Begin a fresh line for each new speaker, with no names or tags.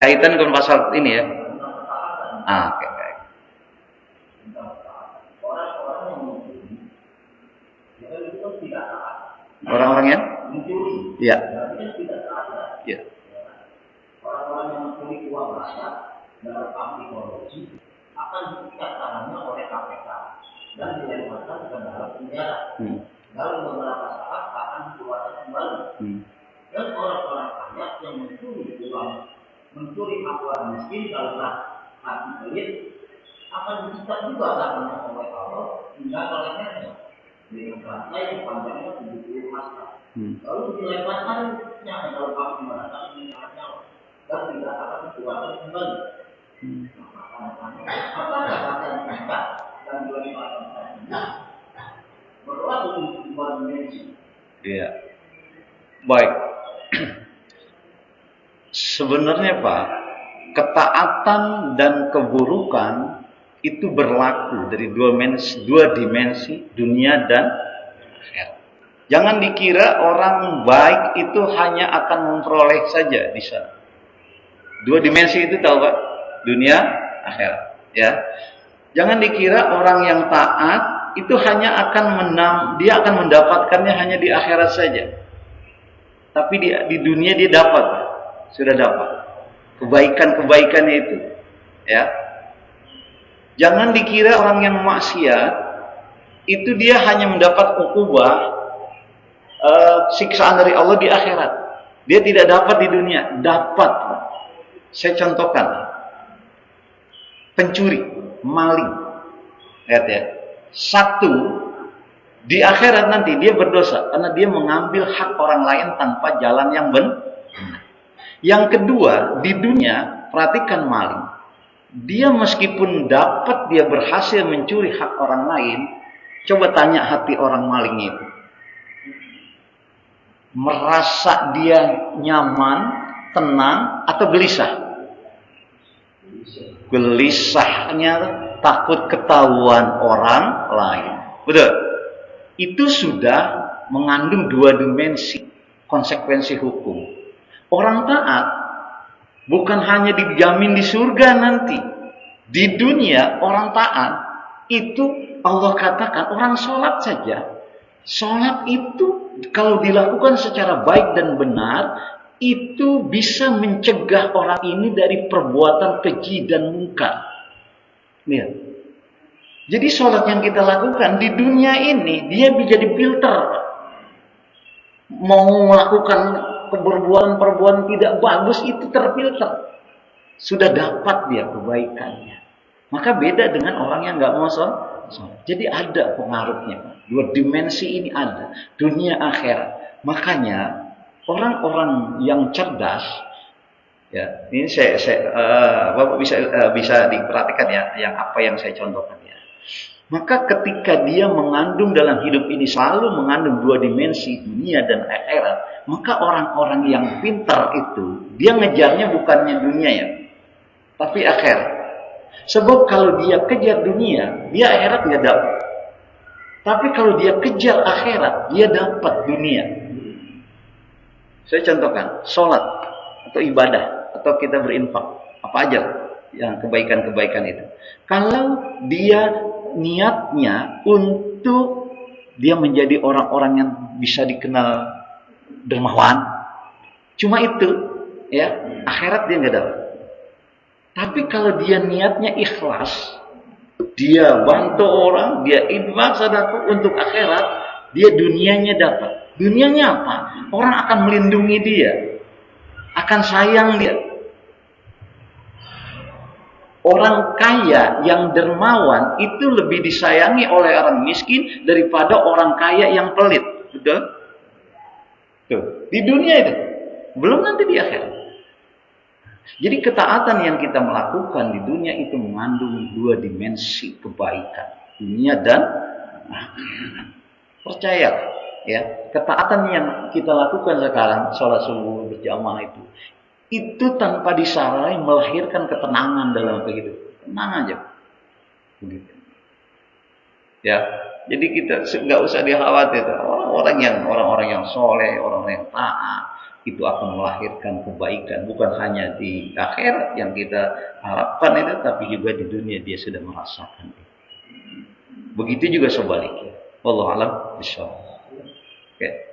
Kaitan dengan pasal ini ya. Oke, oke. Orang-orang yang? Iya. Iya.
Orang-orang yang mencuri uang rakyat dalam aksi korupsi akan diikat tangannya oleh KPK dan dilemparkan ke dalam penjara. Dalam beberapa saat akan dikeluarkan kembali. Dan orang-orang kaya yang mencuri hak orang miskin karena hati pelit akan diikat juga tangannya oleh Allah hingga ke lehernya dengan rantai yang panjangnya 70 hasta. Lalu dilemparkannya ke dalam api neraka dan tidak akan dikeluarkan kembali. Apakah kata yang hebat dan dilemparkan tadi berlaku di dua dimensi?
Iya. Baik. Sebenarnya Pak, ketaatan dan keburukan itu berlaku dari dua dimensi dunia dan akhirat. Jangan dikira orang baik itu hanya akan memperoleh saja di sana. Dua dimensi itu tahu Pak? Dunia, akhirat. Ya. Jangan dikira orang yang taat itu hanya akan dia akan mendapatkannya hanya di akhirat saja. Tapi di dunia dia dapat, Pak. Sudah dapat kebaikan-kebaikannya itu. Ya. Jangan dikira orang yang maksiat itu dia hanya mendapat ukubah siksaan dari Allah di akhirat. Dia tidak dapat di dunia, dapat. Saya contohkan. Pencuri, maling. Lihat ya. Satu, di akhirat nanti dia berdosa karena dia mengambil hak orang lain tanpa jalan yang benar. Yang kedua, di dunia, perhatikan maling. Dia meskipun dia berhasil mencuri hak orang lain, coba tanya hati orang maling itu. Merasa dia nyaman, tenang, atau gelisah? Gelisahnya takut ketahuan orang lain. Betul? Itu sudah mengandung dua dimensi konsekuensi hukum. Orang taat bukan hanya dijamin di surga nanti. Di dunia orang taat itu Allah katakan orang sholat saja. Sholat itu kalau dilakukan secara baik dan benar itu bisa mencegah orang ini dari perbuatan keji dan mungkar. Lihat. Jadi sholat yang kita lakukan di dunia ini dia bisa jadi filter. Mau melakukan perbuatan tidak bagus itu terfilter. Sudah dapat dia kebaikannya. Maka beda dengan orang yang nggak mau sholat. Jadi ada pengaruhnya. Dua dimensi ini ada. Dunia akhirat. Makanya orang-orang yang cerdas, ya ini Bapak bisa diperhatikan ya, yang apa yang saya contohkan ya. Maka ketika dia mengandung dalam hidup ini selalu mengandung dua dimensi dunia dan akhirat, maka orang-orang yang pintar itu dia ngejarnya bukannya dunia ya, tapi akhirat. Sebab kalau dia kejar dunia, dia akhirat nggak dapat. Tapi kalau dia kejar akhirat, dia dapat dunia. Saya contohkan, sholat atau ibadah atau kita berinfak, apa aja yang kebaikan-kebaikan itu. Kalau dia niatnya untuk dia menjadi orang-orang yang bisa dikenal dermawan, cuma itu, ya akhirat dia nggak dapat. Tapi kalau dia niatnya ikhlas, dia bantu orang, dia infak sedekah untuk akhirat, dia dunianya dapat. Dunianya apa? Orang akan melindungi dia, akan sayang dia. Orang kaya yang dermawan itu lebih disayangi oleh orang miskin daripada orang kaya yang pelit. Betul? Tuh, di dunia itu. Belum nanti di akhirat. Jadi ketaatan yang kita melakukan di dunia itu mengandung dua dimensi kebaikan. Dunia dan akhirat. Percaya ya, ketaatan yang kita lakukan sekarang, sholat subuh berjamaah itu tanpa disarai melahirkan ketenangan dalam kehidupan. Tenang aja. Begitu. Ya, jadi kita nggak usah dikhawatir. Orang-orang yang soleh, orang-orang yang taat, itu akan melahirkan kebaikan, bukan hanya di akhirat yang kita harapkan itu, tapi juga di dunia dia sudah merasakan itu. Begitu juga sebaliknya. Wallahu a'lam bishawab. Oke.